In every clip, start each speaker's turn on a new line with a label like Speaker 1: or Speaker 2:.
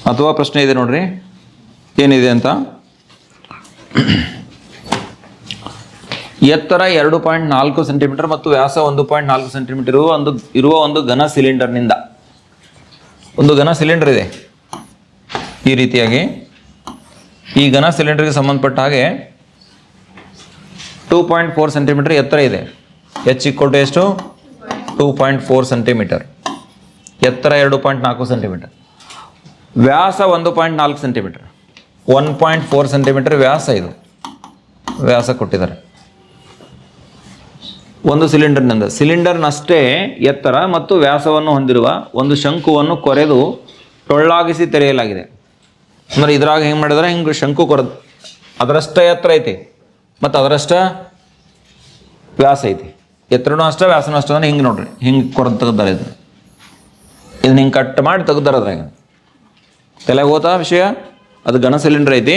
Speaker 1: ಅಥವಾ ಪ್ರಶ್ನೆ ಇದೆ ನೋಡ್ರಿ, ಏನಿದೆ ಅಂತ. ಎತ್ತರ 2.4 ಸೆಂಟಿಮೀಟರ್ ಮತ್ತು ವ್ಯಾಸ 1.4 ಸೆಂಟಿಮೀಟರ್ ಇರುವ ಒಂದು ಘನ ಸಿಲಿಂಡರ್ನಿಂದ, ಒಂದು ಘನ ಸಿಲಿಂಡರ್ ಇದೆ ಈ ರೀತಿಯಾಗಿ. ಈ ಘನ ಸಿಲಿಂಡರ್ಗೆ ಸಂಬಂಧಪಟ್ಟ ಹಾಗೆ 2.4 ಸೆಂಟಿಮೀಟರ್ ಎತ್ತರ ಇದೆ. ಎಚ್ ಇಕ್ವಲ್ ಟು ಎಷ್ಟು? 2.4 ಸೆಂಟಿಮೀಟರ್. ಎತ್ತರ 2.4 ಸೆಂಟಿಮೀಟರ್. ವ್ಯಾಸ 1.4 ಸೆಂಟಿಮೀಟರ್. 1.4 ಸೆಂಟಿಮೀಟರ್ ವ್ಯಾಸ, ಇದು ವ್ಯಾಸ ಕೊಟ್ಟಿದ್ದಾರೆ ಒಂದು ಸಿಲಿಂಡರ್ನಿಂದ. ಸಿಲಿಂಡರ್ನಷ್ಟೇ ಎತ್ತರ ಮತ್ತು ವ್ಯಾಸವನ್ನು ಹೊಂದಿರುವ ಒಂದು ಶಂಕುವನ್ನು ಕೊರೆದು ಟೊಳ್ಳಾಗಿಸಿ ತೆರೆಯಲಾಗಿದೆ. ಅಂದರೆ ಇದ್ರಾಗ ಹೆಂಗೆ ಮಾಡಿದ್ರೆ ಹಿಂಗೆ ಶಂಕು ಕೊರೆದು ಅದರಷ್ಟ ಎತ್ತರ ಐತಿ ಮತ್ತು ಅದರಷ್ಟ ವ್ಯಾಸ ಐತಿ. ಎತ್ತರನೂ ಅಷ್ಟ ವ್ಯಾಸನೂ ಅಷ್ಟ ಅಂದ್ರೆ ಹಿಂಗೆ ನೋಡ್ರಿ, ಹಿಂಗೆ ಕೊರೆದು ತೆಗ್ದಾರೆ. ಇದನ್ನ ಹಿಂಗೆ ಕಟ್ ಮಾಡಿ ತೆಗ್ದಾರೆ. ಅದ್ರಾಗ ತಲೆಗೆ ಹೋತಾ ವಿಷಯ. ಅದು ಘನ ಸಿಲಿಂಡರ್ ಐತಿ,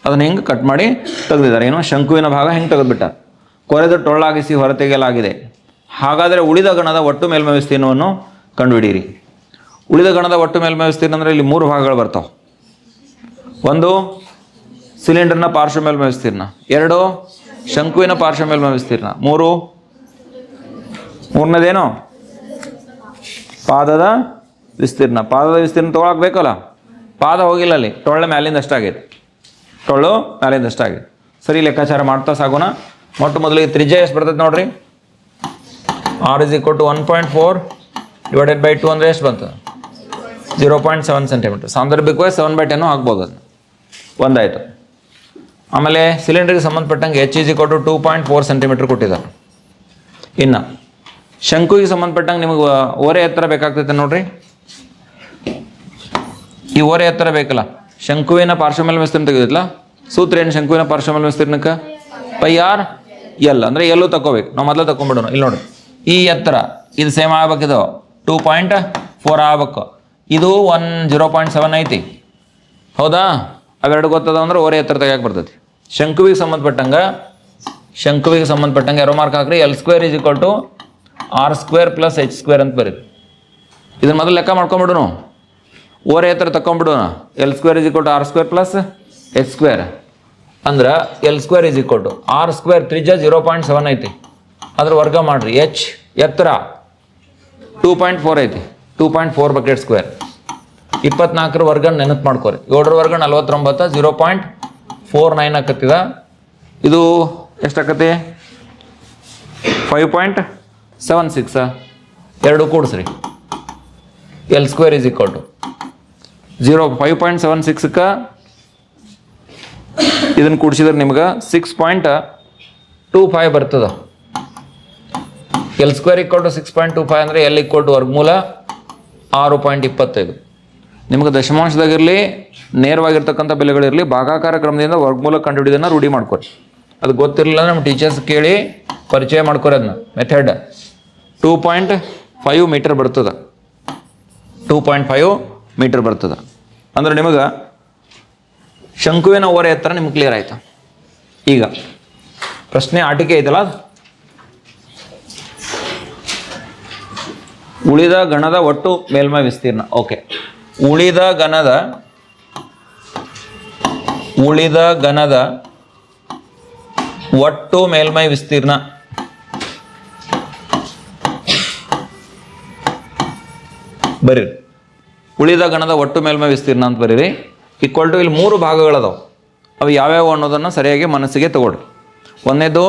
Speaker 1: ಅದನ್ನ ಹಿಂಗೆ ಕಟ್ ಮಾಡಿ ತೆಗೆದಿದ್ದಾರೆ. ಏನೋ ಶಂಕುವಿನ ಭಾಗ ಹಿಂಗೆ ತೆಗೆದುಬಿಟ್ಟಾರೆ. ಕೊರೆದು ಟೊಳ್ಳಾಗಿಸಿ ಹೊರತೆಗೆಯಲಾಗಿದೆ. ಹಾಗಾದರೆ ಉಳಿದ ಗಣದ ಒಟ್ಟು ಮೇಲ್ಮೈ ವಿಸ್ತೀರ್ಣವನ್ನು ಕಂಡುಹಿಡಿಯಿರಿ. ಉಳಿದ ಗಣದ ಒಟ್ಟು ಮೇಲ್ಮೈ ವಿಸ್ತೀರ್ಣ ಅಂದರೆ ಇಲ್ಲಿ 3 ಭಾಗಗಳು ಬರ್ತಾವೆ. 1 ಸಿಲಿಂಡರ್ನ ಪಾರ್ಶ್ವ ಮೇಲ್ಮೈ ವಿಸ್ತೀರ್ಣ, 2 ಶಂಕುವಿನ ಪಾರ್ಶ್ವ ಮೇಲ್ಮೈ ವಿಸ್ತೀರ್ಣ, 3ನೇದೇನು ಪಾದದ ವಿಸ್ತೀರ್ಣ. ಪಾದದ ವಿಸ್ತೀರ್ಣ ತೊಗೊಳಕ್ಬೇಕಲ್ಲ, ಪಾದ ಹೋಗಿಲ್ಲ ಅಲ್ಲಿ, ಟೊಳ್ಳೆ ಮ್ಯಾಲಿಂದ ಅಷ್ಟಾಗೈತೆ. ಟೊಳ್ಳು ಮ್ಯಾಲಿಂದ ಅಷ್ಟಾಗೈತೆ. ಸರಿ, ಲೆಕ್ಕಾಚಾರ ಮಾಡ್ತಾ ಸಾಗೋಣ. ಮೊಟ್ಟ ಮೊದಲಿಗೆ ತ್ರಿಜ್ಯ ಎಷ್ಟು ಬರ್ತದೆ ನೋಡ್ರಿ. R = 1.4 ಡಿವೈಡೆಡ್ ಬೈ 2 ಅಂದರೆ ಎಷ್ಟು ಬಂತು? 0.7 ಸೆಂಟಿಮೀಟರ್. ಸಾಂದರ್ಭಿಕವಾಗಿ 7/10 ಆಗ್ಬೋದು. ಅದನ್ನ ಒಂದಾಯಿತು. ಆಮೇಲೆ ಸಿಲಿಂಡರ್ಗೆ ಸಂಬಂಧಪಟ್ಟಂಗೆ H = 2.4 ಸೆಂಟಿಮೀಟರ್ ಕೊಟ್ಟಿದ್ದಾರೆ. ಇನ್ನು ಶಂಕುವಿಗೆ ಸಂಬಂಧಪಟ್ಟಂಗೆ ನಿಮಗೆ ಓರೆ ಎತ್ತರ ಬೇಕಾಗ್ತೈತೆ ನೋಡ್ರಿ. ಈ ಓರೆ ಎತ್ತರ ಬೇಕಲ್ಲ, ಶಂಕುವಿನ ಪಾರ್ಶ್ವ ಮೇಲ್ಮೈ ವಿಸ್ತೀರ್ಣ ತೆಗೆದಿಲ್ಲ. ಸೂತ್ರ ಏನು ಶಂಕುವಿನ ಪಾರ್ಶ್ವ ಮೇಲ್ಮೈ ವಿಸ್ತೀರ್ಣಕ್ಕೆ? πr L. ಅಂದರೆ ಎಲ್ಲೂ ತಗೋಬೇಕು. ನಾವು ಮೊದಲು ತಗೊಂಡ್ಬಿಡೋಣ. ಇಲ್ಲಿ ನೋಡಿ, ಈ ಎತ್ತರ ಇದು ಸೇಮ್ ಆಗ್ಬೇಕಿದು 2.4 ಆಗ್ಬೇಕು. ಇದು 0.7 ಐತಿ, ಹೌದಾ? ಅವೆರಡು ಗೊತ್ತದ ಅಂದ್ರೆ ಓರೆ ಎತ್ತರ ತೆಗಿಯಕ್ಕೆ ಬರ್ತೈತಿ. ಶಂಕುವಿಗೆ ಸಂಬಂಧಪಟ್ಟಂಗೆ ಎರೋ ಮಾರ್ಕ್ ಹಾಕ್ರಿ. L² = R² + H² ಅಂತ ಬರೀರಿ. ಇದನ್ನ ಮೊದಲು ಲೆಕ್ಕ ಮಾಡ್ಕೊಂಬಿಡೋಣ. ಓರೆ ಎತ್ತರ ತಗೊಂಡ್ಬಿಡೋಣ. L² = R² + H² ಅಂದ್ರೆ L² = R². ತ್ರಿಜ್ಯ 0.7 ಐತಿ, ಅದ್ರ ವರ್ಗ ಮಾಡ್ರಿ. H ಎತ್ತರ 2.4 ಐತಿ, 2.4 ಬಕೆಟ್ ಸ್ಕ್ವೇರ್. 24ರ ವರ್ಗ ನೆನಪು ಮಾಡ್ಕೋರಿ. 7ರ ವರ್ಗ 49, 0.49 ಆಕತ್ತಿದ. ಇದು ಎಷ್ಟಾಕತಿ? 5.76. ಎರಡು ಕೂಡಿಸ್ರಿ. L² = 5.76ಕ್ಕೆ ಇದನ್ನು ಕೂಡಿಸಿದ್ರೆ ನಿಮ್ಗೆ 6.25 ಬರ್ತದೆ. L² = 6.25 ಅಂದರೆ L = ವರ್ಗಮೂಲ 6.25. ನಿಮ್ಗೆ ದಶಮಾಂಶದಾಗಿರಲಿ, ನೇರವಾಗಿರ್ತಕ್ಕಂಥ ಬೆಲೆಗಳಿರಲಿ, ಭಾಗಾಕಾರ ಕ್ರಮದಿಂದ ವರ್ಗಮೂಲ ಕಂಡುಹಿಡಿಯೋದನ್ನು ರೂಢಿ ಮಾಡ್ಕೊರಿ. ಅದು ಗೊತ್ತಿರಲಿಲ್ಲ ನಮ್ಮ ಟೀಚರ್ಸ್ ಕೇಳಿ ಪರಿಚಯ ಮಾಡ್ಕೊರಿ. ಅದನ್ನ ಮೆಥಡ್ 2.5 ಮೀಟರ್ ಬರ್ತದೆ. 2.5 ಮೀಟರ್ ಬರ್ತದೆ ಅಂದ್ರೆ ನಿಮಗೆ ಶಂಕುವಿನ ಓರೆ ಎತ್ತರ ನಿಮ್ಗೆ ಕ್ಲಿಯರ್ ಆಯ್ತು. ಈಗ ಪ್ರಶ್ನೆ ಆಟಿಕೆ ಐತಲ್ಲ, ಉಳಿದ ಗಣದ ಒಟ್ಟು ಮೇಲ್ಮೈ ವಿಸ್ತೀರ್ಣ. ಓಕೆ, ಉಳಿದ ಘನದ ಒಟ್ಟು ಮೇಲ್ಮೈ ವಿಸ್ತೀರ್ಣ ಬರೀರಿ. ಉಳಿದ ಗಣದ ಒಟ್ಟು ಮೇಲ್ಮೈ ವಿಸ್ತೀರ್ಣ ಅಂತ ಬರೀರಿ. ಈಕ್ವಲ್ ಟು ಇಲ್ಲಿ 3 ಭಾಗಗಳದಾವೆ. ಅವು ಯಾವ್ಯಾವ ಅನ್ನೋದನ್ನು ಸರಿಯಾಗಿ ಮನಸ್ಸಿಗೆ ತಗೊಳ್ರಿ. ಒಂದನೇದು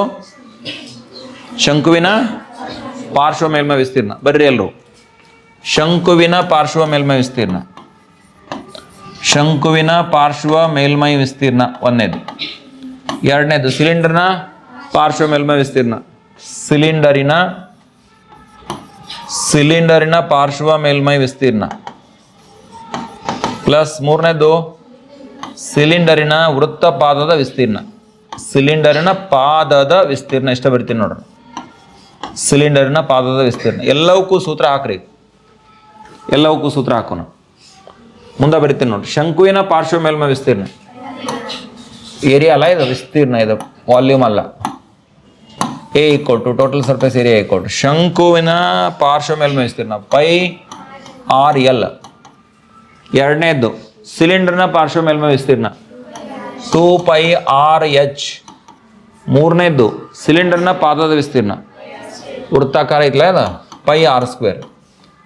Speaker 1: ಶಂಕುವಿನ ಪಾರ್ಶ್ವ ಮೇಲ್ಮೈ ವಿಸ್ತೀರ್ಣ. ಬರ್ರಿ ಎಲ್ಲರೂ, ಶಂಕುವಿನ ಪಾರ್ಶ್ವ ಮೇಲ್ಮೈ ವಿಸ್ತೀರ್ಣ. ಶಂಕುವಿನ ಪಾರ್ಶ್ವ ಮೇಲ್ಮೈ ವಿಸ್ತೀರ್ಣ ಒಂದನೇದು. ಎರಡನೇದು ಸಿಲಿಂಡರ್ನ ಪಾರ್ಶ್ವ ಮೇಲ್ಮೈ ವಿಸ್ತೀರ್ಣ. ಸಿಲಿಂಡರಿನ ಪಾರ್ಶ್ವ ಮೇಲ್ಮೈ ವಿಸ್ತೀರ್ಣ ಪ್ಲಸ್ ಮೂರನೇದು ಸಿಲಿಂಡರಿನ ವೃತ್ತಪಾದದ ವಿಸ್ತೀರ್ಣ. ಸಿಲಿಂಡರಿನ ಪಾದದ ವಿಸ್ತೀರ್ಣ ಇಷ್ಟ ಬರ್ತೀನಿ ನೋಡ್ರಿ. ಸಿಲಿಂಡರಿನ ಪಾದದ ವಿಸ್ತೀರ್ಣ ಎಲ್ಲವಕ್ಕೂ ಸೂತ್ರ ಹಾಕ್ರಿ. ಎಲ್ಲವಕ್ಕೂ ಸೂತ್ರ ಹಾಕೋಣ. ಮುಂದೆ ಬರಿತೀನಿ ನೋಡ್ರಿ. ಶಂಕುವಿನ ಪಾರ್ಶ್ವ ಮೇಲ್ಮೈ ವಿಸ್ತೀರ್ಣ ಏರಿಯಾ ಅಲ್ಲ, ಇದು ವಿಸ್ತೀರ್ಣ, ಇದು ವಾಲ್ಯೂಮ್ ಅಲ್ಲ. A = ಟೋಟಲ್ ಸರ್ಫೇಸ್ ಏರಿಯಾ = ಶಂಕುವಿನ ಪಾರ್ಶ್ವ ಮೇಲ್ಮೈ ವಿಸ್ತೀರ್ಣ πr L. ಎರಡನೇದು ಸಿಲಿಂಡರ್ನ ಪಾರ್ಶ್ವ ಮೇಲ್ಮೈ ವಿಸ್ತೀರ್ಣ 2πr(h). ಮೂರನೇದ್ದು ಸಿಲಿಂಡರ್ನ ಪಾದದ ವಿಸ್ತೀರ್ಣ ವೃತ್ತಾಕಾರ ಐತ್ಲ ಅದ πr².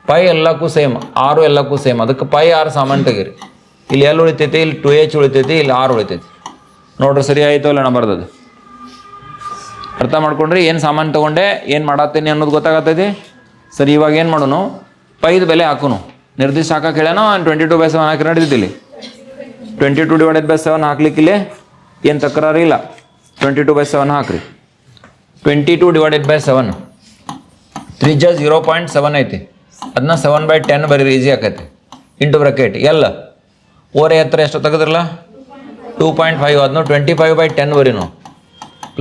Speaker 1: ಪೈ ಎಲ್ಲಕ್ಕೂ ಸೇಮ್, ಆರು ಎಲ್ಲಕ್ಕೂ ಸೇಮ್, ಅದಕ್ಕೆ πr ಸಾಮಾನ್ಯ ತೆಗೀರಿ. ಇಲ್ಲಿ ಎಲ್ಲಿ ಉಳಿತೈತಿ, ಇಲ್ಲಿ 2h ಉಳಿತೈತಿ, ಇಲ್ಲಿ r ಉಳಿತೈತಿ. ನೋಡ್ರಿ ಸರಿ ಆಯಿತು ಅಲ್ಲ ನಾ ಬರ್ದದು. ಅರ್ಥ ಮಾಡ್ಕೊಂಡ್ರಿ ಏನು ಸಾಮಾನ್ಯ ತೊಗೊಂಡೆ ಏನು ಮಾಡತ್ತೀನಿ ಅನ್ನೋದು ಗೊತ್ತಾಗತ್ತೈತಿ. ಸರಿ, ಇವಾಗ ಏನು ಮಾಡೋನು, ಪೈದ ಬೆಲೆ ಹಾಕೋನು. ನಿರ್ದಿಷ್ಟ ಹಾಕಕ್ಕೆ ಹೇಳ್ಯಾನೋ 22/7 ಹಾಕಿ ನಡೆದಿದ್ದಿಲ್ಲಿ. 22/7 ಹಾಕ್ಲಿಕ್ಕಿಲ್ಲಿ ಏನು ತಕರಾರು ಇಲ್ಲ. 22/7 ಹಾಕ್ರಿ. 22/7 ತ್ರಿಜ್ಯ 0.7 ಐತಿ, ಅದನ್ನ 7/10 ಬರೀರಿ, ಈಸಿ ಆಕೈತಿ. ಇಂಟು ಬ್ರಕೆಟ್ ಎಲ್ಲ ಓರೆ ಎತ್ತರ ಎಷ್ಟು ತೆಗೆದ್ರಲ್ಲ 2.5, ಅದನ್ನು 25/10 ಬರೀನು.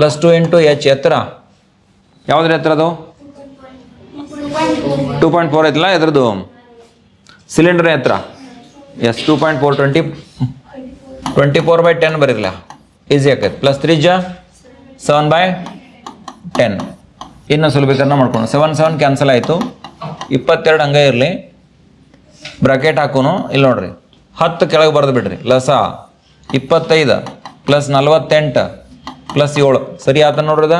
Speaker 1: +2 × h ಎತ್ತರ ಯಾವುದ್ರ ಎತ್ತರ ಅದು 2.4 ಐತಲ್ಲ ಇದ್ರದ್ದು ಸಿಲಿಂಡರ್ ಎತ್ತರ. ಎಸ್ 2.4 24/10 ಬರೀರಲ್ಲ, ಈಸಿ ಆಕೈತಿ. ಪ್ಲಸ್ ತ್ರಿಜ್ಯ 7/10. ಇನ್ನು ಸುಲಭೀಕರಣ ಮಾಡ್ಕೊಂಡು 7 ಕ್ಯಾನ್ಸಲ್ ಆಯಿತು. 22 ಹಂಗೆ ಇರಲಿ, ಬ್ರಾಕೆಟ್ ಹಾಕೋನು. ಇಲ್ಲಿ ನೋಡ್ರಿ 10 ಕೆಳಗೆ ಬರೆದು ಬಿಡ್ರಿ. ಲಸ 25 + 48 + 7 ಸರಿ ಆತ ನೋಡ್ರದ.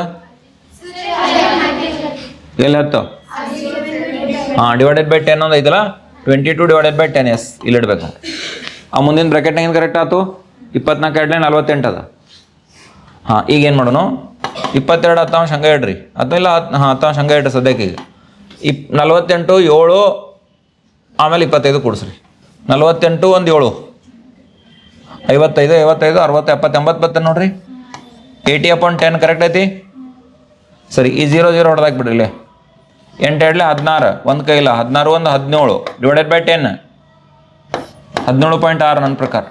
Speaker 1: ಎಲ್ಲಿ 10 /10 ಒಂದು ಐತಲ್ಲ 22/10. ಎಸ್ ಇಲ್ಲಿ ಇಡಬೇಕು. ಆ ಮುಂದಿನ ಬ್ರಾಕೆಟ್ನಾಗ ಏನು ಕರೆಕ್ಟ್ ಆಯ್ತು, 24 × 48 ಅದ. ಹಾಂ, ಈಗ ಏನು ಮಾಡೋಣ, 22 10 ಹಂಗೆ ಇಡ್ರಿ, ಅದೆಲ್ಲ 10 ಹಂಗೆ ಇಡ್ರಿ ಸದ್ಯಕ್ಕೆ. ಈಗ 48 7 ಆಮೇಲೆ 25 ಕೊಡಿಸ್ರಿ. 48 1 7 55 55 60 70 80 ಬರ್ತೇನೆ ನೋಡ್ರಿ. 80/10 ಕರೆಕ್ಟ್ ಐತಿ. ಸರಿ, ಈ 0 0 ಹೊಡೆದಾಕ್ಬಿಡ್ರಿ. ಇಲ್ಲೇ 8 2 16 ಒಂದು ಕೈಲ 16 1 17 /10 17.6 ನನ್ನ ಪ್ರಕಾರ.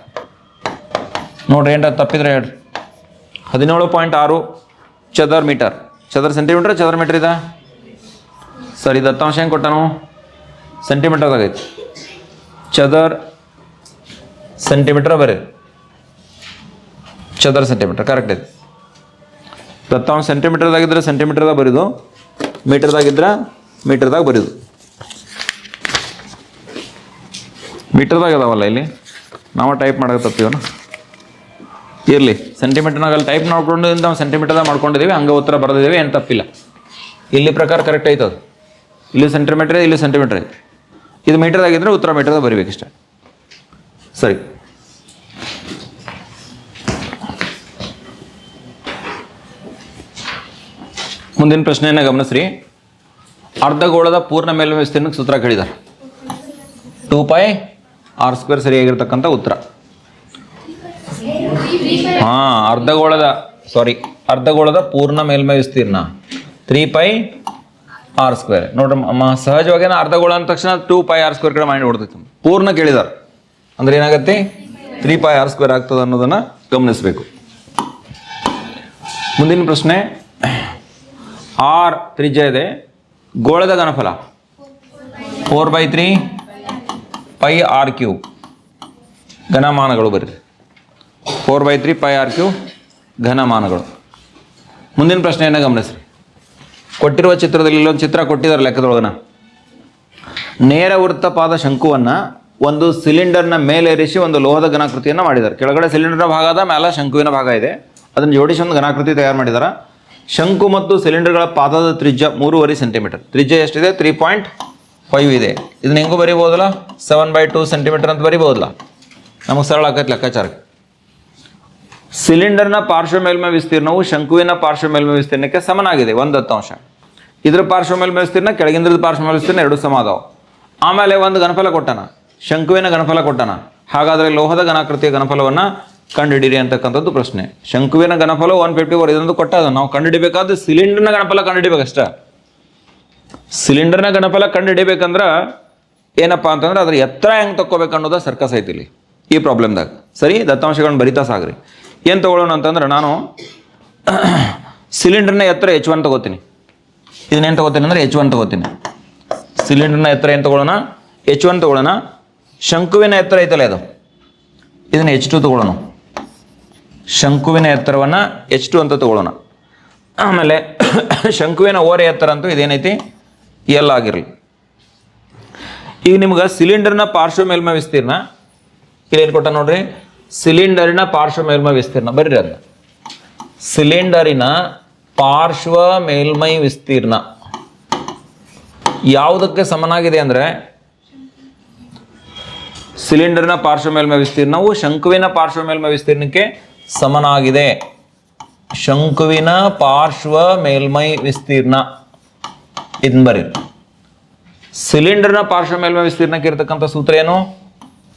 Speaker 1: ನೋಡ್ರಿ ಏನ್ರ ತಪ್ಪಿದ್ರೆ ಹೇಳ್ರಿ. 17.6 ಚದರ್ ಮೀಟರ್, ಚದರ್ ಸೆಂಟಿಮೀಟರ್, ಚದರ್ ಮೀಟರ್ ಇದೆ. ಸರಿ, ದತ್ತಾಂಶ ಹೆಂಗೆ ಕೊಟ್ಟಾನು, ಸೆಂಟಿಮೀಟರ್ದಾಗೈತಿ. ಚದರ್ ಸೆಂಟಿಮೀಟರ್ ಬರೀ, ಚದರ್ ಸೆಂಟಿಮೀಟರ್ ಕರೆಕ್ಟ್ ಐತಿ. ದತ್ತಾಂಶ ಸೆಂಟಿಮೀಟರ್ದಾಗಿದ್ರೆ ಸೆಂಟಿಮೀಟರ್ದಾಗ ಬರೀದು, ಮೀಟರ್ದಾಗಿದ್ರೆ ಮೀಟರ್ದಾಗ ಬರೀದು. ಮೀಟರ್ದಾಗ ಅದಾವಲ್ಲ ಇಲ್ಲಿ, ನಾವು ಟೈಪ್ ಮಾಡೋಕೆ ತಪ್ಪಿವನ ಇರಲಿ. ಸೆಂಟಿಮೀಟರ್ನಾಗಲ್ಲಿ ಟೈಪ್ ಮಾಡ್ಕೊಂಡು ನಾವು ಸೆಂಟಿಮೀಟರ್ದಾಗ ಮಾಡ್ಕೊಂಡಿದ್ದೀವಿ, ಹಂಗೆ ಉತ್ತರ ಬರೆದಿದ್ದೀವಿ, ಏನು ತಪ್ಪಿಲ್ಲ. ಇಲ್ಲಿ ಪ್ರಕಾರ ಕರೆಕ್ಟ್ ಐತದು. ಇಲ್ಲಿ ಸೆಂಟಿಮೀಟ್ರ್, ಇಲ್ಲಿ ಸೆಂಟಿಮೀಟ್ರ್ ಐತಿ. ಇದು ಮೀಟರ್ದಾಗಿದ್ದರೆ ಉತ್ತರ ಮೀಟರ್ದಾಗ ಬರೀಬೇಕಿಷ್ಟ. ಸರಿ, ಮುಂದಿನ ಪ್ರಶ್ನೆಯನ್ನು ಗಮನಿಸ್ರಿ. ಅರ್ಧಗೋಳದ ಪೂರ್ಣ ಮೇಲ್ಮೈ ವಿಸ್ತೀರ್ಣಕ್ಕೆ ಸೂತ್ರ ಕೇಳಿದ್ದಾರೆ. 2πr² ಸರಿಯಾಗಿರ್ತಕ್ಕಂಥ ಉತ್ತರ. ಹಾಂ, ಅರ್ಧಗೋಳದ ಪೂರ್ಣ ಮೇಲ್ಮೈ ವಿಸ್ತೀರ್ಣ 3πr². ನೋಡ್ರಿ ಸಹಜವಾಗಿ ಅರ್ಧಗೋಳ ಅಂದ ತಕ್ಷಣ 2πr² ಕಡೆ ಮಾಡಿ ಹೊಡ್ತೈತಿ. ಪೂರ್ಣ ಕೇಳಿದಾರೆ ಅಂದ್ರೆ ಏನಾಗತ್ತೆ, 3πr² ಆಗ್ತದೆ ಅನ್ನೋದನ್ನು ಗಮನಿಸಬೇಕು. ಮುಂದಿನ ಪ್ರಶ್ನೆ, r ತ್ರಿಜ್ಯ ಇದೆ, ಗೋಳದ ಘನಫಲ 4/3πr³ ಘನಮಾನಗಳು ಬರ್ರಿ. 4/3πr³ ಘನಮಾನಗಳು. ಮುಂದಿನ ಪ್ರಶ್ನೆಯನ್ನು ಗಮನಿಸ್ರಿ. ಕೊಟ್ಟಿರುವ ಚಿತ್ರದಲ್ಲಿ ಇಲ್ಲೊಂದು ಚಿತ್ರ ಕೊಟ್ಟಿದ್ದಾರೆ ಲೆಕ್ಕದೊಳಗನ. ನೇರ ವೃತ್ತಪಾದ ಶಂಕುವನ್ನು ಒಂದು ಸಿಲಿಂಡರ್ನ ಮೇಲೇರಿಸಿ ಒಂದು ಲೋಹದ ಘನಾಕೃತಿಯನ್ನು ಮಾಡಿದ್ದಾರೆ. ಕೆಳಗಡೆ ಸಿಲಿಂಡರ್ನ ಭಾಗ ಅದ, ಮೇಲೆ ಶಂಕುವಿನ ಭಾಗ ಇದೆ. ಅದನ್ನು ಜೋಡಿಸಿ ಒಂದು ಘನಾಕೃತಿ ತಯಾರು ಮಾಡಿದ್ದಾರೆ. ಶಂಕು ಮತ್ತು ಸಿಲಿಂಡರ್ಗಳ ಪಾದದ ತ್ರಿಜ್ಯ 3.5 ಸೆಂಟಿಮೀಟರ್. ತ್ರಿಜ್ಯ ಎಷ್ಟಿದೆ, 3.5 ಇದೆ. ಇದನ್ನ ಹೆಂಗೂ ಬರಿಬೋದಲ್ಲ, 7/2 ಸೆಂಟಿಮೀಟರ್ ಅಂತ ಬರಿಬೋದಲ್ಲ. ನಮಗೆ ಸರಳ ಆಕೈತೆ ಲೆಕ್ಕಾಚಾರಕ್ಕೆ. ಸಿಲಿಂಡರ್ನ ಪಾರ್ಶ್ವ ಮೇಲ್ಮೈ ವಿಸ್ತೀರ್ಣವು ಶಂಕುವಿನ ಪಾರ್ಶ್ವ ಮೇಲ್ಮೈ ವಿಸ್ತೀರ್ಣಕ್ಕೆ ಸಮನಾಗಿದೆ, 1 ದತ್ತಾಂಶ. ಇದರ ಪಾರ್ಶ್ವ ಮೇಲ್ಮೈ ವಿಸ್ತೀರ್ಣ ಕೆಳಗಿಂದ್ರದ ಪಾರ್ಶ್ವ ಮೇಲ್ಮೈ ವಿಸ್ತೀರ್ಣ 2 ಸಮ ಅದಾವೆ. ಆಮೇಲೆ ಒಂದು ಘನಫಲ ಕೊಟ್ಟಾನ, ಶಂಕುವಿನ ಘನಫಲ ಕೊಟ್ಟಾನ. ಹಾಗಾದರೆ ಲೋಹದ ಘನಾಕೃತಿಯ ಘನಫಲವನ್ನು ಕಂಡುಹಿಡಿಯಿರಿ ಅಂತಕ್ಕಂಥದ್ದು ಪ್ರಶ್ನೆ. ಶಂಕುವಿನ ಘನಫಲ 154 ಇದೊಂದು ಕೊಟ್ಟಾದ. ನಾವು ಕಂಡುಹಿಡಿಬೇಕಾದ್ರೆ ಸಿಲಿಂಡರ್ನ ಘನಫಲ ಕಂಡುಹಿಡಿಬೇಕಷ್ಟ. ಸಿಲಿಂಡರ್ನ ಘನಫಲ ಕಂಡುಹಿಡಿಬೇಕಂದ್ರೆ ಏನಪ್ಪ ಅಂತಂದ್ರೆ ಅದ್ರ ಎತ್ತರ ಹೆಂಗೆ ತಕ್ಕೋಬೇಕು ಅನ್ನೋದು ಸರ್ಕಸ್ ಐತಿ ಇಲ್ಲಿ ಈ ಪ್ರಾಬ್ಲಮ್ದಾಗ. ಸರಿ, ದತ್ತಾಂಶಗಳನ್ನ ಬರಿತಾ ಸಾಗ್ರಿ. ಏನು ತೊಗೊಳ್ಳೋಣ ಅಂತಂದ್ರೆ, ನಾನು ಸಿಲಿಂಡರ್ನ ಎತ್ತರ H1 ತೊಗೋತೀನಿ. ಇದನ್ನೇನು ತೊಗೋತೀನಿ ಅಂದರೆ H1 ತೊಗೋತೀನಿ. ಸಿಲಿಂಡರ್ನ ಎತ್ತರ ಏನು ತೊಗೊಳ್ಳೋಣ, H1 ತೊಗೊಳ್ಳೋಣ. ಶಂಕುವಿನ ಎತ್ತರ ಐತಲ್ಲ ಅದು, ಇದನ್ನು H2 ತೊಗೊಳ್ಳೋಣ. ಶಂಕುವಿನ ಎತ್ತರವನ್ನು H2 ಅಂತ ತೊಗೊಳ್ಳೋಣ. ಆಮೇಲೆ ಶಂಕುವಿನ ಓರೆ ಎತ್ತರ ಅಂತೂ ಇದೇನೈತಿ L ಆಗಿರಲಿ. ಈಗ ನಿಮ್ಗೆ ಸಿಲಿಂಡರ್ನ ಪಾರ್ಶ್ವ ಮೇಲ್ಮೈ ವಿಸ್ತೀರ್ಣ ಇಲ್ಲಿ ಏನು ಕೊಟ್ಟ ನೋಡ್ರಿ, ಸಿಲಿಂಡರಿನ ಪಾರ್ಶ್ವ ಮೇಲ್ಮೈ ವಿಸ್ತೀರ್ಣ. ಬರ್ರಿ ಅಲ್ಲ, ಸಿಲಿಂಡರಿನ ಪಾರ್ಶ್ವ ಮೇಲ್ಮೈ ವಿಸ್ತೀರ್ಣ ಯಾವುದಕ್ಕೆ ಸಮನಾಗಿದೆ ಅಂದರೆ, ಸಿಲಿಂಡರ್ನ ಪಾರ್ಶ್ವ ಮೇಲ್ಮೈ ವಿಸ್ತೀರ್ಣವು ಶಂಕುವಿನ ಪಾರ್ಶ್ವ ಮೇಲ್ಮೈ ವಿಸ್ತೀರ್ಣಕ್ಕೆ ಸಮನಾಗಿದೆ. ಶಂಕುವಿನ ಪಾರ್ಶ್ವ ಮೇಲ್ಮೈ ವಿಸ್ತೀರ್ಣ ಇದನ್ನ ಬರೀರಿ. ಸಿಲಿಂಡರ್ನ ಪಾರ್ಶ್ವ ಮೇಲ್ಮೈ ವಿಸ್ತೀರ್ಣಕ್ಕೆ ಇರತಕ್ಕಂಥ ಸೂತ್ರ ಏನು?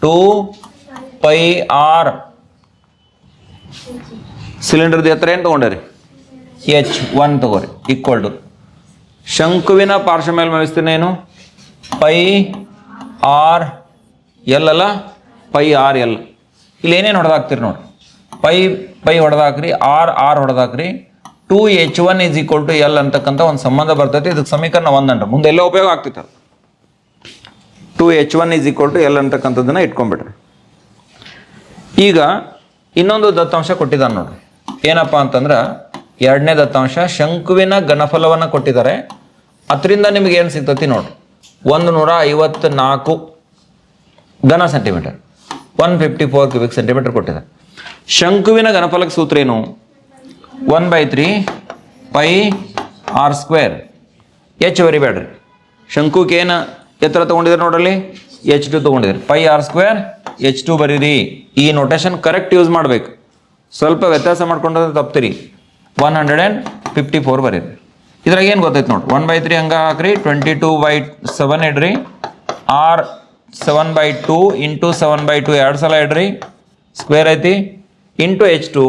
Speaker 1: 2πr. ಸಿಲಿಂಡರ್ದ ಎತ್ತರ ಏನು ತಗೊಂಡ್ರಿ? h1 ತಗೋರಿ, ಈಕ್ವಲ್ ಟು ಶಂಕುವಿನ ಪಾರ್ಶ್ವ ಮೇಲ್ಮೈ ವಿಸ್ತೀರ್ಣ ಏನು? πr ಎಲ್ ಅಲ್ಲ, πr ಎಲ್. ಇಲ್ಲಿ ಏನೇನು ಹೊಡೆದಾಕ್ತೀರಿ ನೋಡ್ರಿ, ಪೈ ಹೊಡೆದಾಕ್ರಿ, ಆರ್ ಹೊಡೆದಾಕ್ರಿ. 2h1 = L ಅಂತಕ್ಕಂಥ ಒಂದು ಸಂಬಂಧ ಬರ್ತೈತಿ. ಇದಕ್ಕೆ ಸಮೀಕರಣ 1 ಅಂಟ ಮುಂದೆ ಎಲ್ಲ ಉಪಯೋಗ ಆಗ್ತಿತ್ತು. 2h1 = L ಅಂತಕ್ಕಂಥದ್ದನ್ನ ಇಟ್ಕೊಂಡ್ಬಿಟ್ರಿ. ಈಗ ಇನ್ನೊಂದು ದತ್ತಾಂಶ ಕೊಟ್ಟಿದ್ದಾನೆ ನೋಡ್ರಿ, ಏನಪ್ಪ ಅಂತಂದ್ರೆ ಎರಡನೇ ದತ್ತಾಂಶ ಶಂಕುವಿನ ಘನಫಲವನ್ನು ಕೊಟ್ಟಿದ್ದಾರೆ. ಅದರಿಂದ ನಿಮ್ಗೆ ಏನು ಸಿಗ್ತತಿ ನೋಡ್ರಿ, 154 ಘನ ಸೆಂಟಿಮೀಟರ್, 154 ಕ್ಯೂಬಿಕ್ ಸೆಂಟಿಮೀಟರ್ ಕೊಟ್ಟಿದ್ದಾರೆ. ಶಂಕುವಿನ ಘನಫಲಕ್ಕೆ ಸೂತ್ರ ಏನು? 1/3πr². h ಬರಿಬೇಡ್ರಿ, ಶಂಕುಕ್ಕೆ ಏನು ಎತ್ತರ ತೊಗೊಂಡಿದ್ದಾರೆ ನೋಡ್ರಲ್ಲಿ, h2 ತೊಗೊಂಡಿದ್ದಾರೆ. πr² h2 ಬರೀರಿ. ಈ ನೋಟೇಶನ್ ಕರೆಕ್ಟ್ ಯೂಸ್ ಮಾಡಬೇಕು, ಸ್ವಲ್ಪ ವ್ಯತ್ಯಾಸ ಮಾಡ್ಕೊಂಡ್ರೆ ತಪ್ತೀರಿ. 154 ಬರೀರಿ. ಇದ್ರಾಗ ಏನು ಗೊತ್ತೈತೆ ನೋಡಿ, 1/3 ಹಂಗೆ ಹಾಕ್ರಿ, 22/7 ಇಡ್ರಿ, ಆರ್ 7/2 ಇಂಟು 7/2 2 ಸಲ ಇಡ್ರಿ, ಸ್ಕ್ವೇರ್ ಐತಿ, ಇಂಟು h2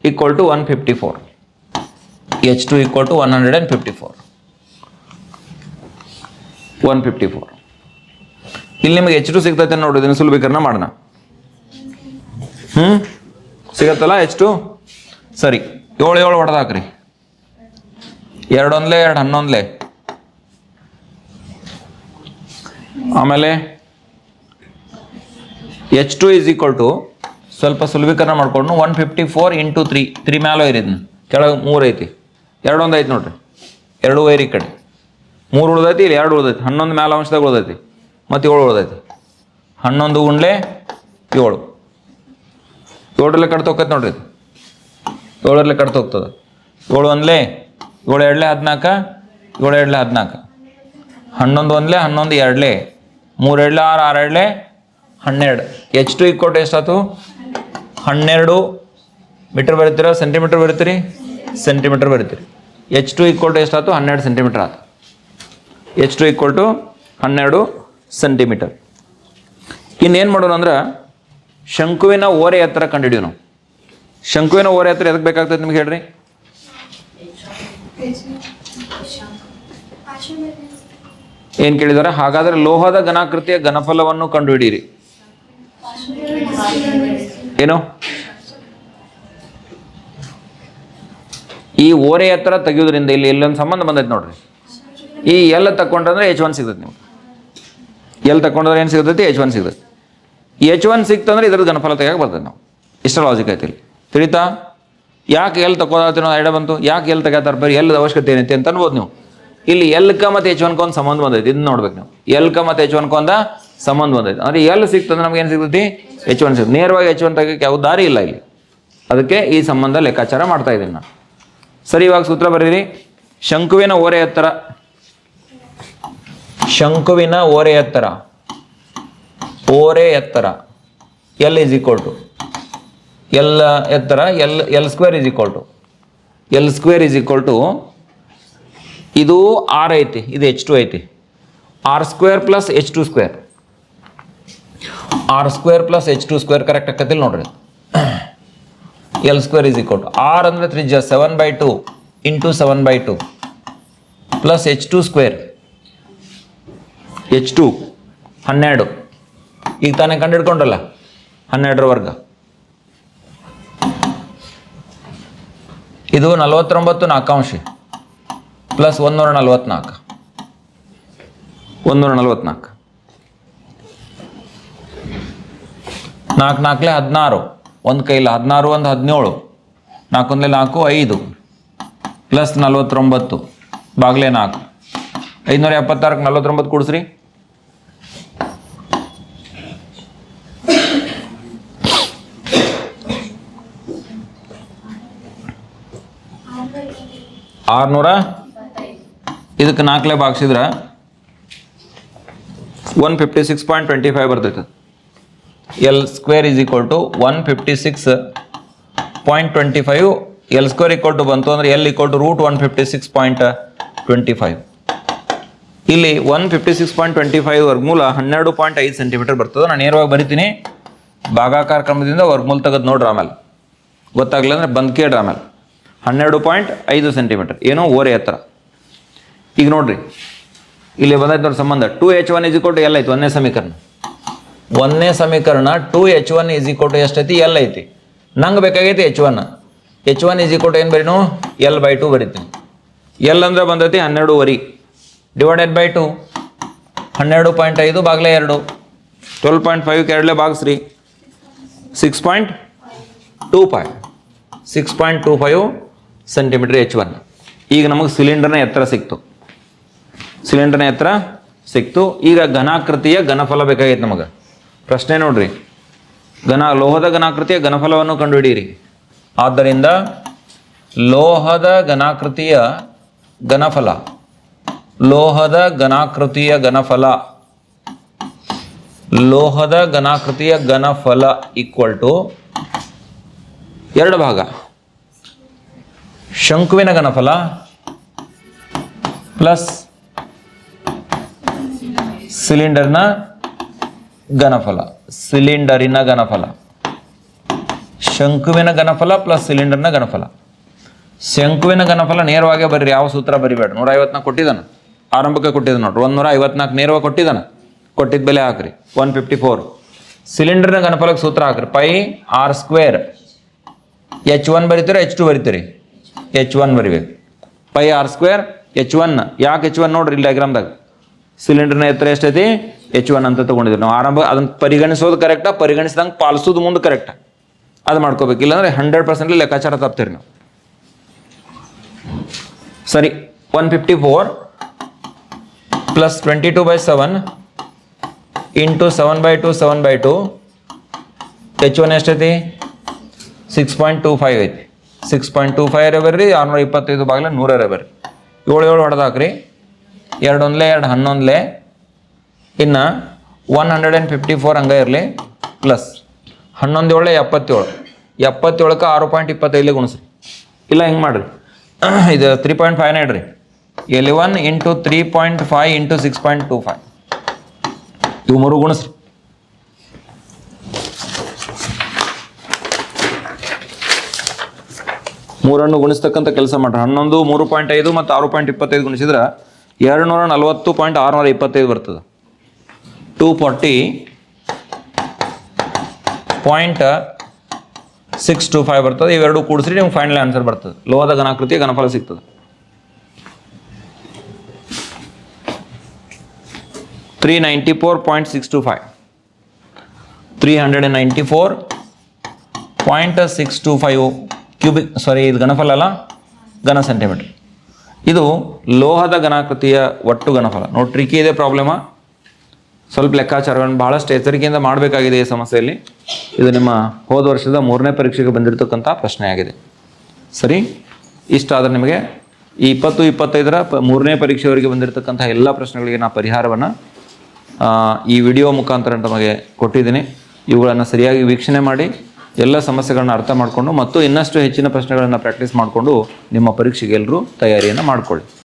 Speaker 1: = 154. h2 = 154. ಇಲ್ಲಿ ನಿಮಗೆ h2 ಸಿಗ್ತೈತೆ ನೋಡಿ, ಇದನ್ನು ಸುಲಭೀಕರಣ ಮಾಡೋಣ. ಸಿಗತ್ತಲ್ಲ h2? ಸರಿ, 7 ಹೊಡೆದಾಕ್ರಿ, 2 1 2 11. ಆಮೇಲೆ h2 = ಸ್ವಲ್ಪ ಸುಲಭೀಕರಣ ಮಾಡ್ಕೊಂಡು 154 ಇಂಟು 3 ಮ್ಯಾಲೋ ಇರಿದ್ನ, ಕೆಳಗೆ 3 ಐತಿ, 2 1 ಐತಿ ನೋಡ್ರಿ, 2 ವೈರಿ ಈ ಕಡೆ, 3 ಉಳ್ದೈತಿ, ಇಲ್ಲಿ 2 ಉಳ್ದೈತಿ, 11 ಮ್ಯಾಲ ಅಂಶದಾಗ ಉಳ್ದೈತಿ, ಮತ್ತು 7 ಉಳ್ದೈತಿ. 11 ಗುಂಡ್ಲೆ 7, 7 ಕಡ್ತ ಹೋಗ್ತೈತೆ ನೋಡ್ರಿ, 7 ಕಡ್ತ ಹೋಗ್ತದೆ. 7 1 7 2 14, 7 2 14, 11 1 11 2 3 2 6 6 2 12. h2 = ಎಷ್ಟಾಯ್ತು? 12 ಮೀಟರ್ ಬರೀತೀರಾ, ಸೆಂಟಿಮೀಟರ್ ಬರೀತೀರಿ? ಸೆಂಟಿಮೀಟರ್ ಬರೀತೀರಿ. h2 = ಎಷ್ಟಾಯ್ತು? 12 ಸೆಂಟಿಮೀಟರ್ ಆಯ್ತು. h2 = 12 centimetre. ಇನ್ನೇನು ಮಾಡೋಣ ಅಂದ್ರೆ, ಶಂಕುವಿನ ಓರೆ ಎತ್ತರ ಕಂಡುಹಿಡಿಯೋಣ. ನಾವು ಶಂಕುವಿನ ಓರೆ ಎತ್ತರ ಎದಕ್ಕೆ ಬೇಕಾಗ್ತದೆ ನಿಮ್ಗೆ ಹೇಳ್ರಿ? ಏನು ಕೇಳಿದಾರೆ? ಹಾಗಾದ್ರೆ ಲೋಹದ ಘನಾಕೃತಿಯ ಘನಫಲವನ್ನು ಕಂಡುಹಿಡಿಯಿರಿ. ಏನು? ಈ ಓರೆ ಎತ್ತರ ತೆಗೆಯೋದ್ರಿಂದ ಇಲ್ಲಿ ಇಲ್ಲೊಂದು ಸಂಬಂಧ ಬಂದೈತೆ ನೋಡ್ರಿ. ಈ ಎಲ್ ತಕೊಂಡ್ರೆ h1 ಸಿಗ್ತೈತೆ. ನೀವು ಎಲ್ ತಕೊಂಡ್ರೆ ಏನು ಸಿಗ್ತೈತಿ? h1 ಸಿಗ್ತೈತಿ. h1 ಸಿಕ್ತಂದ್ರೆ ಇದ್ರ ಘನಫಲ ತೆಗಿಯಕ್ಕೆ ಬರ್ತದೆ. ನಾವು ಇಷ್ಟ ಲಾಜಿಕ್ ಐತಿ ಇಲ್ಲಿ, ತಿಳಿತಾ? ಯಾಕೆ ಎಲ್ ತಗೋತೀವಿ ನಾವು ಐಡಿಯಾ ಬಂತು. ಯಾಕೆ ಎಲ್ ತೆಗಿತಾರೆ? ಬರೀ ಎಲ್ ಅವಶ್ಯಕತೆ ಏನೈತಿ ಅಂತ ಅನ್ಬೋದು ನೀವು. ಇಲ್ಲಿ ಎಲ್ಕ ಮತ್ತು h1 ಒಂದು ಸಂಬಂಧ ಬಂದೈತಿ, ಇದನ್ನ ನೋಡ್ಬೇಕು ನೀವು. ಎಲ್ಕ ಮತ್ತು h1 ಒಂದು ಸಂಬಂಧ ಬಂದೈತಿ ಅಂದ್ರೆ ಎಲ್ ಸಿಕ್ತಂದ್ರೆ ನಮ್ಗೆ ಏನು ಸಿಗ್ತೈತಿ? h1 ಸಿಗ್ತದೆ. ನೇರವಾಗಿ h1 ತೆಗಿಯಕ್ಕೆ ಯಾವ ದಾರಿ ಇಲ್ಲ ಇಲ್ಲಿ, ಅದಕ್ಕೆ ಈ ಸಂಬಂಧ ಲೆಕ್ಕಾಚಾರ ಮಾಡ್ತಾ ಇದ್ದೀನಿ ನಾನು. ಸರಿ, ಇವಾಗ ಸೂತ್ರ ಬರೀರಿ. ಶಂಕುವಿನ ಓರೆ ಎತ್ತರ, ಶಂಕುವಿನ ಓರೆ ಎತ್ತರ, ಓರೆ ಎತ್ತರ L = L ಎತ್ತರ L² ಇದು R ಐತಿ, ಇದು h2 ಐತಿ. R² + h2², R² + h2² correct ಆಕತಿಲ್ಲ ನೋಡ್ರಿ. L² R ಅಂದರೆ ತ್ರಿಜ್ಯ 7/2 ಇಂಟು 7/2 ಪ್ಲಸ್ h2², h2 12. ಈಗ ತಾನೇ ಕಂಡುಹಿಡ್ಕೊಂಡ್ರಲ್ಲ, 12ರ ವರ್ಗ. ಇದು 49 4ಅಂಶ ಪ್ಲಸ್ 144, 144. 4 4 16, ಒಂದು ಕೈಲಿ 16 1 17, 4 1 4 5 ಪ್ಲಸ್ 49 ಬಾಗ್ಲೆ 4, 576ಕ್ಕೆ 49 ಕೂಡಿಸ್ರಿ. 600 ಇದಕ್ಕೆ 4 ಭಾಗಿಸಿದ್ರೆ 156.25 ಬರ್ತೈತೆ. L square is equal to 156.25. L square equal to ಬಂತು ಅಂದರೆ ಎಲ್ ಈಕ್ವಲ್ ಟು ರೂಟ್ 156.25. ಇಲ್ಲಿ 156.25 ವರ್ಗಮೂಲ 12.5 ಸೆಂಟಿಮೀಟರ್ ಬರ್ತದೆ. ನಾನು ನೇರವಾಗಿ ಬರಿತೀನಿ, ಭಾಗಾಕಾರ ಕ್ರಮದಿಂದ ವರ್ಗಮೂಲ ತೆಗೆದು ನೋಡ್ರಿ, ಆಮೇಲೆ ಗೊತ್ತಾಗಲಿಲ್ಲ ಅಂದರೆ ಬಂದ್ ಕೇಳ್ರಿ. ಆಮೇಲೆ 12.5 ಸೆಂಟಿಮೀಟರ್ ಏನೋ ಓರೆ ಎತ್ತರ. ಈಗ ನೋಡ್ರಿ, ಇಲ್ಲಿ ಬಂದೈತೆ ನೋಡಿ ಸಂಬಂಧ 2H1 = L ಐತಿ. ಒಂದನೇ ಸಮೀಕರಣ 2H1 = ಎಷ್ಟೈತಿ? L ಐತಿ. ನಂಗೆ ಬೇಕಾಗೈತಿ H1. H1 = ಏನು ಬರೀನು? L/2 ಬರಿತೀನಿ. L ಅಂದ್ರೆ ಬಂದೈತಿ 12.5 ಡಿವೈಡೆಡ್ ಬೈ 2. 12.5 ಭಾಗಲೇ 2. 12.5 2 ಭಾಗಿಸ್ರಿ 6.25 centimetre H1. ಈಗ ನಮಗೆ ಸಿಲಿಂಡರ್ನ ಎತ್ತರ ಸಿಕ್ತು. ಈಗ ಘನಾಕೃತಿಯ ಘನಫಲ ಬೇಕಾಗೈತೆ ನಮಗೆ. ಪ್ರಶ್ನೆ ನೋಡ್ರಿ, ಲೋಹದ ಘನಾಕೃತಿಯ ಘನಫಲವನ್ನು ಕಂಡುಹಿಡಿಯಿರಿ. ಆದ್ದರಿಂದ ಲೋಹದ ಘನಾಕೃತಿಯ ಘನಫಲ ಈಕ್ವಲ್ ಟು 2 ಭಾಗ ಶಂಕುವಿನ ಘನಫಲ ಪ್ಲಸ್ ಸಿಲಿಂಡರಿನ ಘನಫಲ. ಶಂಕುವಿನ ಘನಫಲ ಪ್ಲಸ್ ಸಿಲಿಂಡರ್ನ ಘನಫಲ. ಶಂಕುವಿನ ಘನಫಲ ನೇರವಾಗಿ ಬರ್ರಿ, ಯಾವ ಸೂತ್ರ ಬರಿಬೇಡ. 154 ಕೊಟ್ಟಿದ್ದಾನೆ, ಆರಂಭಕ್ಕೆ ಕೊಟ್ಟಿದ್ದಾನೆ ನೋಡ್ರಿ. 154 ನೇರವಾಗಿ ಕೊಟ್ಟಿದ್ದಾನೆ, ಕೊಟ್ಟಿದ್ದ ಬೆಲೆ ಹಾಕ್ರಿ 154. ಸಿಲಿಂಡರ್ನ ಘನಫಲಕ್ಕೆ ಸೂತ್ರ ಹಾಕ್ರಿ, πr². H1 ಬರೀತೀರಿ, H2 ಬರೀತೀರಿ? H1 ಬರಿಬೇಕು. πr² H1. ಯಾಕೆ H1 ನೋಡ್ರಿ, ಇಲ್ಲಿ ಡಯಾಗ್ರಾಮ್ದಾಗ ಸಿಲಿಂಡರ್ನ ಎತ್ತರ ಎಷ್ಟೈತಿ? H1 ಅಂತ ತಗೊಂಡಿದ್ವಿ ನಾವು. ಆರಂಭ ಅದನ್ನು ಪರಿಗಣಿಸೋದು ಕರೆಕ್ಟಾ, ಪರಿಗಣಿಸಿದಂಗೆ ಪಾಲಿಸೋದು ಮುಂದೆ ಕರೆಕ್ಟಾ, ಅದು ಮಾಡ್ಕೋಬೇಕು. ಇಲ್ಲಾಂದ್ರೆ 100% ಲೆಕ್ಕಾಚಾರ ತಪ್ತೀರಿ ನಾವು. ಸರಿ, 154 ಪ್ಲಸ್ 22/7 ಇಂಟು 7/2 H1 ಎಷ್ಟೈತಿ? 6.25 ಐತಿ. 6.25 ಬರ್ರಿ, 625 ಭಾಗಲೇ 100 ಬರ್ರಿ. 7 ಹೊಡೆದು ಹಾಕ್ರಿ. 2 1 2 11 ಇನ್ನು 154 ಹಂಗೆ ಇರಲಿ ಪ್ಲಸ್ 11 7 77. 77ಕ್ಕೆ 6.25 ಗುಣಿಸ್ರಿ. ಇಲ್ಲ ಹಿಂಗೆ ಮಾಡಿರಿ, ಇದು 3.5 ಇಡ್ರಿ. 11 ಇಂಟು 3.5 ಇಂಟು 6.25 ಇವು 3 ಗುಣಿಸ್ರಿ. ಮೂರನ್ನು ಗುಣಿಸ್ತಕ್ಕಂಥ ಕೆಲಸ ಮಾಡ್ರಿ. 11 3.5 ಮತ್ತು 6.25 ಗುಣಿಸಿದ್ರೆ 240.625 ಬರ್ತದೆ. 240.625 ಬರ್ತದೆ. ಇವೆರಡು ಕೂಡಿಸ್ರಿ, ನಿಮ್ಗೆ ಫೈನಲ್ ಆನ್ಸರ್ ಬರ್ತದೆ. ಲೋಹದ ಘನಾಕೃತಿಯ ಘನಫಲ ಸಿಗ್ತದೆ. 394.625 394.625 ಕ್ಯೂಬಿಕ್, ಸಾರಿ ಇದು ಘನಫಲ ಅಲ್ಲ, ಘನ ಸೆಂಟಿಮೀಟರ್. ಇದು ಲೋಹದ ಘನಾಕೃತಿಯ ಒಟ್ಟು ಘನಫಲ. ನೋಡಿ, ಟ್ರಿಕಿ ಇದೆ ಪ್ರಾಬ್ಲಮ. ಸ್ವಲ್ಪ ಲೆಕ್ಕಾಚಾರಗಳನ್ನು ಭಾಳಷ್ಟು ಎಚ್ಚರಿಕೆಯಿಂದ ಮಾಡಬೇಕಾಗಿದೆ ಈ ಸಮಸ್ಯೆಯಲ್ಲಿ. ಇದು ನಿಮ್ಮ ಹೋದ ವರ್ಷದ 3ನೇ ಪರೀಕ್ಷೆಗೆ ಬಂದಿರತಕ್ಕಂಥ ಪ್ರಶ್ನೆಯಾಗಿದೆ. ಸರಿ, ಇಷ್ಟ ಆದರೆ ನಿಮಗೆ ಈ 20-25ರ 3ನೇ ಪರೀಕ್ಷೆಯವರೆಗೆ ಬಂದಿರತಕ್ಕಂಥ ಎಲ್ಲ ಪ್ರಶ್ನೆಗಳಿಗೆ ನಾನು ಪರಿಹಾರವನ್ನು ಈ ವಿಡಿಯೋ ಮುಖಾಂತರ ನಮಗೆ ಕೊಟ್ಟಿದ್ದೀನಿ. ಇವುಗಳನ್ನು ಸರಿಯಾಗಿ ವೀಕ್ಷಣೆ ಮಾಡಿ ಎಲ್ಲ ಸಮಸ್ಯೆಗಳನ್ನ ಅರ್ಥ ಮಾಡಿಕೊಂಡು ಮತ್ತು ಇನ್ನಷ್ಟು ಹೆಚ್ಚಿನ ಪ್ರಶ್ನೆಗಳನ್ನು ಪ್ರಾಕ್ಟೀಸ್ ಮಾಡಿಕೊಂಡು ನಿಮ್ಮ ಪರೀಕ್ಷೆಗೆ ಎಲ್ಲರೂ ತಯಾರಿಯನ್ನು ಮಾಡಿಕೊಳ್ಳಿ.